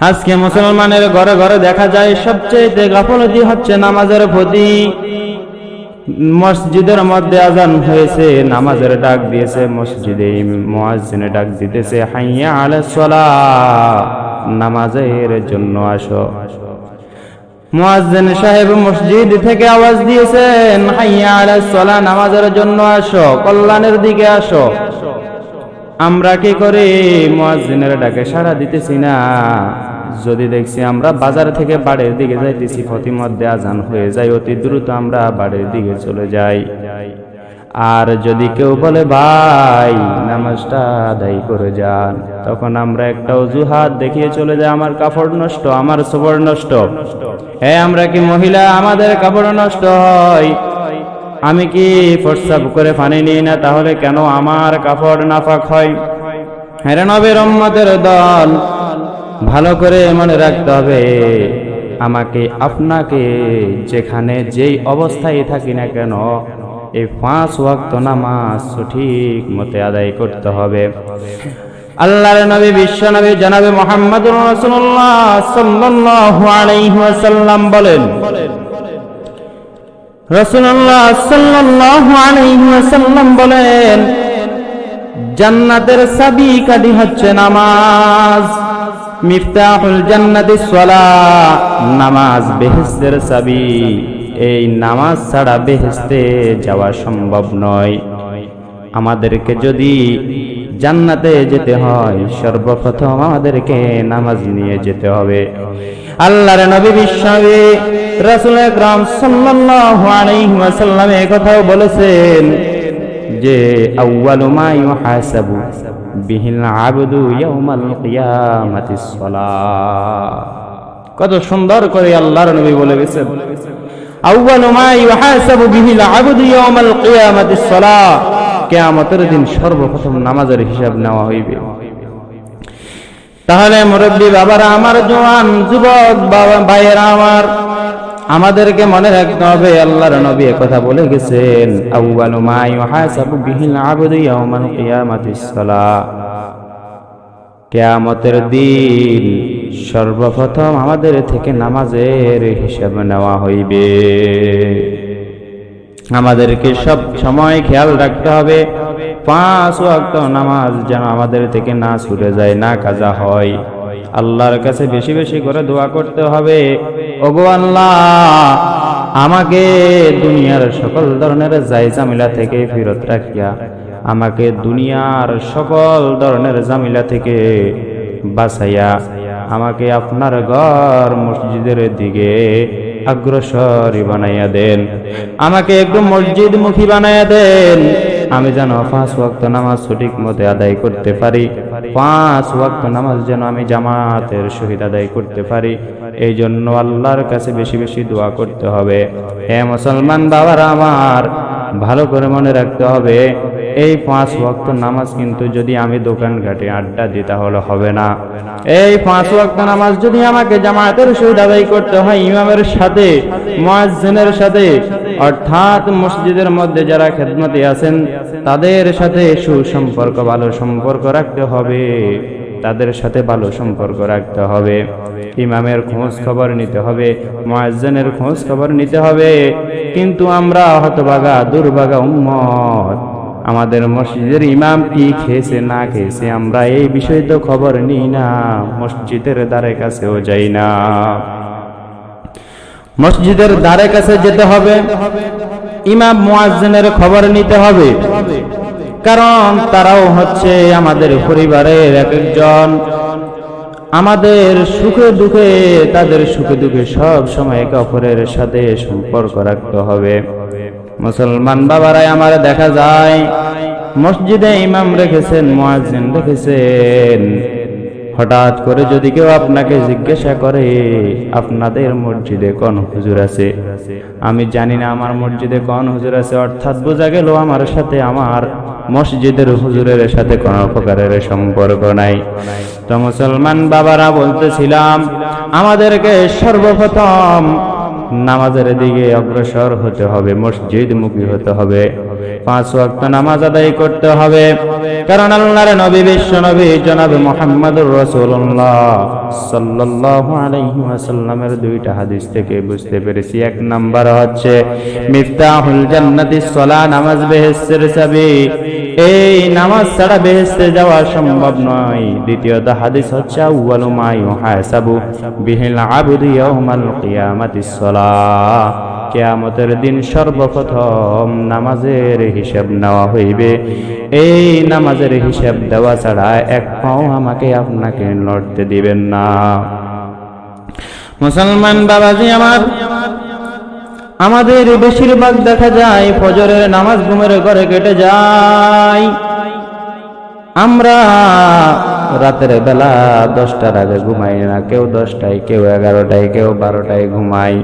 আজকে মুসলমানের ঘরে ঘরে দেখা যায় সবচেয়ে গাফলতি হচ্ছে নামাজের প্রতি। মসজিদের মধ্যে আজান হয়েছে, নামাজের ডাক দিয়েছে, মসজিদে মুয়াজ্জিনে ডাক দিতেছে হাইয়া আলাস সালাহ, নামাজের জন্য আসো। মুয়াজ্জিন সাহেব মসজিদ থেকে আওয়াজ দিয়েছেন হাইয়া আলাস সালাহ, নামাজের জন্য আসো, কল্যাণের দিকে আসো। আমরা কি করে মুয়াজ্জিনের ডাকে সাড়া দিতেছি না? যদি দেখছি আমরা বাজার থেকে বাড়ির দিকে যাইতেছি, প্রতিমধ্যে আজান হয়ে যায়, অতি দ্রুত আমরা বাড়ির দিকে চলে যাই। আর যদি কেউ বলে ভাই নামাজটা আদায় করে যান, তখন আমরা একটা অজুহাত দেখিয়ে চলে যাই, আমার কাপড় নষ্ট, আমার সবর নষ্ট। আমরা কি মহিলা, আমাদের কাপড় নষ্ট হয়? আমি কি প্রস্রাব করে পানি নিই না, তাহলে কেন আমার কাপড় নাপাক হয়? হ্যাঁ নবীর উম্মতের দল, ভালো করে মনে রাখতে হবে, আমাকে আপনাকে যেখানে যেই অবস্থায় থাকি না কেন, এই 5 ওয়াক্ত নামাজ সঠিক মতে আদায় করতে হবে। আল্লাহর নবী বিশ্ব নবী জনাবে মুহাম্মদুর রাসূলুল্লাহ সাল্লাল্লাহু আলাইহি ওয়াসাল্লাম বলেন, রাসূলুল্লাহ সাল্লাল্লাহু আলাইহি ওয়াসাল্লাম বলেন, জান্নাতের চাবিকাঠি হচ্ছে নামাজ। মিফতাহুল জান্নাতিস সালাহ, নামাজ বেহেশতের চাবি। এই নামাজ ছাড়া বেহেশতে যাওয়া সম্ভব নয়। আমাদেরকে যদি জান্নাতে যেতে হয়, সর্বপ্রথম আমাদেরকে নামাজ নিয়ে যেতে হবে। আল্লাহর নবী বিশ্বনবী রাসূল আকরাম সাল্লাল্লাহু আলাইহি ওয়াসাল্লাম এই কথাও বলেছেন যে আউয়ালু মা ইউহাসাবু বিহিল আবদু ইয়াউমাল কিয়ামাতিস সালাহ। কত সুন্দর করে আল্লাহর নবী বলে গেছেন, আউয়ালু মা ইউহাসাবু বিহিল আবদু ইয়াউমাল কিয়ামাতিস সালাহ, কিয়ামতের দিন সর্বপ্রথম নামাজের হিসাব নেওয়া হইবে। তাহলে মুরব্বী বাবারা আমার, জওয়ান যুবক বাবা ভাইয়েরা আমার, আমাদেরকে মনে রাখতে হবে আল্লাহর নবী কথা বলে গেছেন, আউয়ালু মা ইউহাসাবু বিহিল আবদু ইয়াউমাল কিয়ামাতিস সালাহ। কিয়ামতের দিন সর্বপ্রথম আমাদের থেকে নামাজের হিসাব নেওয়া হইবে। আমাদেরকে সব সময় খেয়াল রাখতে হবে 5 ওয়াক্ত নামাজ যেন আমাদের থেকে না ছুটে যায়, না কাজা হয়। আল্লাহর কাছে বেশি বেশি করে দোয়া করতে হবে, ওগো আল্লাহ আমাকে দুনিয়ার সকল ধরনের জায়জামিলা থেকে ফিরত রাখিয়া, আমাকে দুনিয়ার সকল ধরনের জামিলা থেকে বাঁচাইয়া, আমাকে আপনার ঘর মসজিদের দিকে অগ্রসর বানাইয়া দেন, আমাকে একটু মসজিদ মুখী বানাইয়া দেন, আমি যেন 5 ওয়াক্ত নামাজ সঠিক মতে আদায় করতে পারি, 5 ওয়াক্ত নামাজ যেন আমি জামাতের সহিত আদায় করতে পারি। এই জন্য আল্লাহর কাছে বেশি বেশি দোয়া করতে হবে। হে মুসলমান বাবারা আমার, ভালো করে মনে রাখতে হবে, এই 5 ওয়াক্ত নামাজ কিন্তু যদি আমি দোকান ঘাটে আড্ডা দিই তাহলে হবে না। এই 5 ওয়াক্ত নামাজ যদি আমাকে জামাতের সহিত আদায় করতে হয়, ইমামের সাথে, মুয়াজ্জিনের সাথে, অর্থাৎ মসজিদের মধ্যে যারা খেদমতে আছেন তাদের সাথে সুসম্পর্ক, ভালো সম্পর্ক রাখতে হবে, তাদের সাথে ভালো সম্পর্ক রাখতে হবে। ইমামের খোঁজ খবর নিতে হবে, মুয়াজ্জিনের খোঁজ খবর নিতে হবে। কিন্তু আমরা হতভাগা দুর্ভাগা উম্মত, আমাদের মসজিদের ইমাম কি খেয়েছে না খেয়েছে আমরা এই বিষয়ে তো খবর নিই না, মসজিদের ধারে কাছেও যাই না। মসজিদের ধারে কাছে যেতে হবে, ইমাম মুয়াজ্জিনের খবর নিতে হবে, কারণ তারাও হচ্ছে আমাদের পরিবারের একজন। আমাদের সুখে দুঃখে, তাদের সুখে দুঃখে সব সময় একে অপরের সাথে সম্পর্ক রাখতে হবে। মুসলমান বাবারাই আমার, দেখা যায় মসজিদে ইমাম রেখেছেন, মুয়াজ্জিন রেখেছেন, হঠাৎ করে যদি কেউ আপনাকে জিজ্ঞাসা করে আপনাদের মসজিদে কোন হুজুর আছে, আমি জানি না আমার মসজিদে কোন হুজুর আছে, অর্থাৎ বোঝা গেল আমার সাথে আমার মসজিদের হুজুরের সাথে কোনো প্রকারের সম্পর্ক নাই। তো মুসলমান বাবারা বলতেছিলাম, আমাদেরকে সর্বপ্রথম নামাজের দিকে অগ্রসর হতে হবে, মসজিদ মুখী হতে হবে। 5 ওয়াক্ত নামাজ আদায় করতে হবে। কারণ আল্লাহর নবী বিশ্ব নবী জনাব মুহাম্মদুর রাসূলুল্লাহ সাল্লাল্লাহু আলাইহি ওয়াসাল্লামের দুইটা হাদিস থেকে বুঝতে পেরেছি, এক নাম্বার হচ্ছে মিফতাহুল জান্নাতিস সালাহ, নামাজ বেহেশতের চাবি। এই নামাজ ছাড়া বেহেশতে যাওয়া সম্ভব নয়। দ্বিতীয়ত হাদিস হচ্ছে আউয়ালু মা ইউহাসাবু বিহিল আবদু ইয়াউমাল কিয়ামাতিস সালাহ, কিয়ামতের দিন সর্বপ্রথম নামাজের হিসাব নেওয়া হইবে। এই নামাজের হিসাব দেওয়া ছাড়া এক পাও আমাকে আপনাকে লড়তে দিবেন না। মুসলমান বাবাজি আমার, আমাদের বেশিরভাগ দেখা যায় ফজরের নামাজ ঘুমের ঘরে কেটে যায়। আমরা রাতের বেলা 10টার আগে ঘুমাই না, কেউ 10টায়, কেউ 11টায়, কেউ 12টায় ঘুমাই।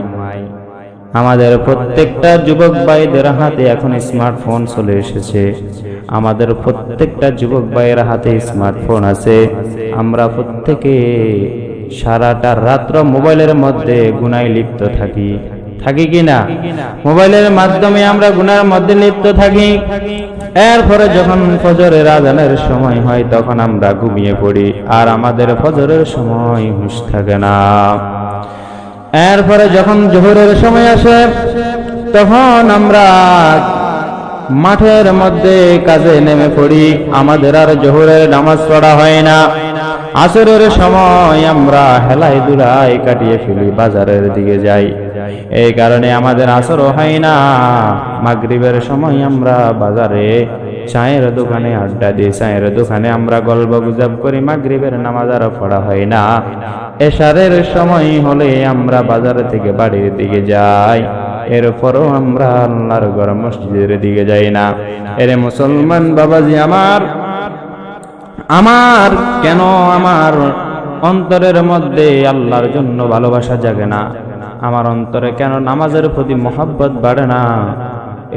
আমাদের প্রত্যেকটা যুবক ভাইদের হাতে এখন স্মার্টফোন চলে এসেছে। আমাদের প্রত্যেকটা যুবক ভাইয়ের হাতে স্মার্টফোন আছে। আমরা প্রত্যেকে সারাটা রাত্র মোবাইলের মধ্যে গুনায় লিপ্ত থাকি কিনা? মোবাইলের মাধ্যমে আমরা গুনার মধ্যে লিপ্ত থাকি। এরপরে যখন ফজরের আজানের সময় হয় তখন আমরা ঘুমিয়ে পড়ি, আর আমাদের ফজরের সময় হুঁশ থাকে না। এরপরে যখন জোহরের সময় আসে তখন আমরা মাঠের মধ্যে কাজে নেমে পড়ি, আমাদের আর জোহরের নামাজ পড়া হয় না। আসরের সময় আমরা হেলাই দুলাই কাটিয়ে ফেলি, বাজারের দিকে যাই। এই কারণে আমাদের আসরও হয় না। মাগরিবের সময় আমরা বাজারে চায়ের দোকানে আড্ডা দিই, চায়ের দোকানে আমরা গল্প গুজব করি। মাগরিবের নামাজ আর পড়া হয় না। এশারের সময় হলে আমরা বাজার থেকে বাড়ির দিকে যাই। এরপরও আমরা আল্লাহর ঘর মসজিদের দিকে যাই না। এরে মুসলমান বাবাজি আমার কেন আমার অন্তরের মধ্যে আল্লাহর জন্য ভালোবাসা জাগে না? আমার অন্তরে কেন নামাজের প্রতি মহব্বত বাড়ে না?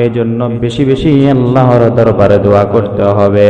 এই জন্য বেশি বেশি আল্লাহর দরবারে দোয়া করতে হবে।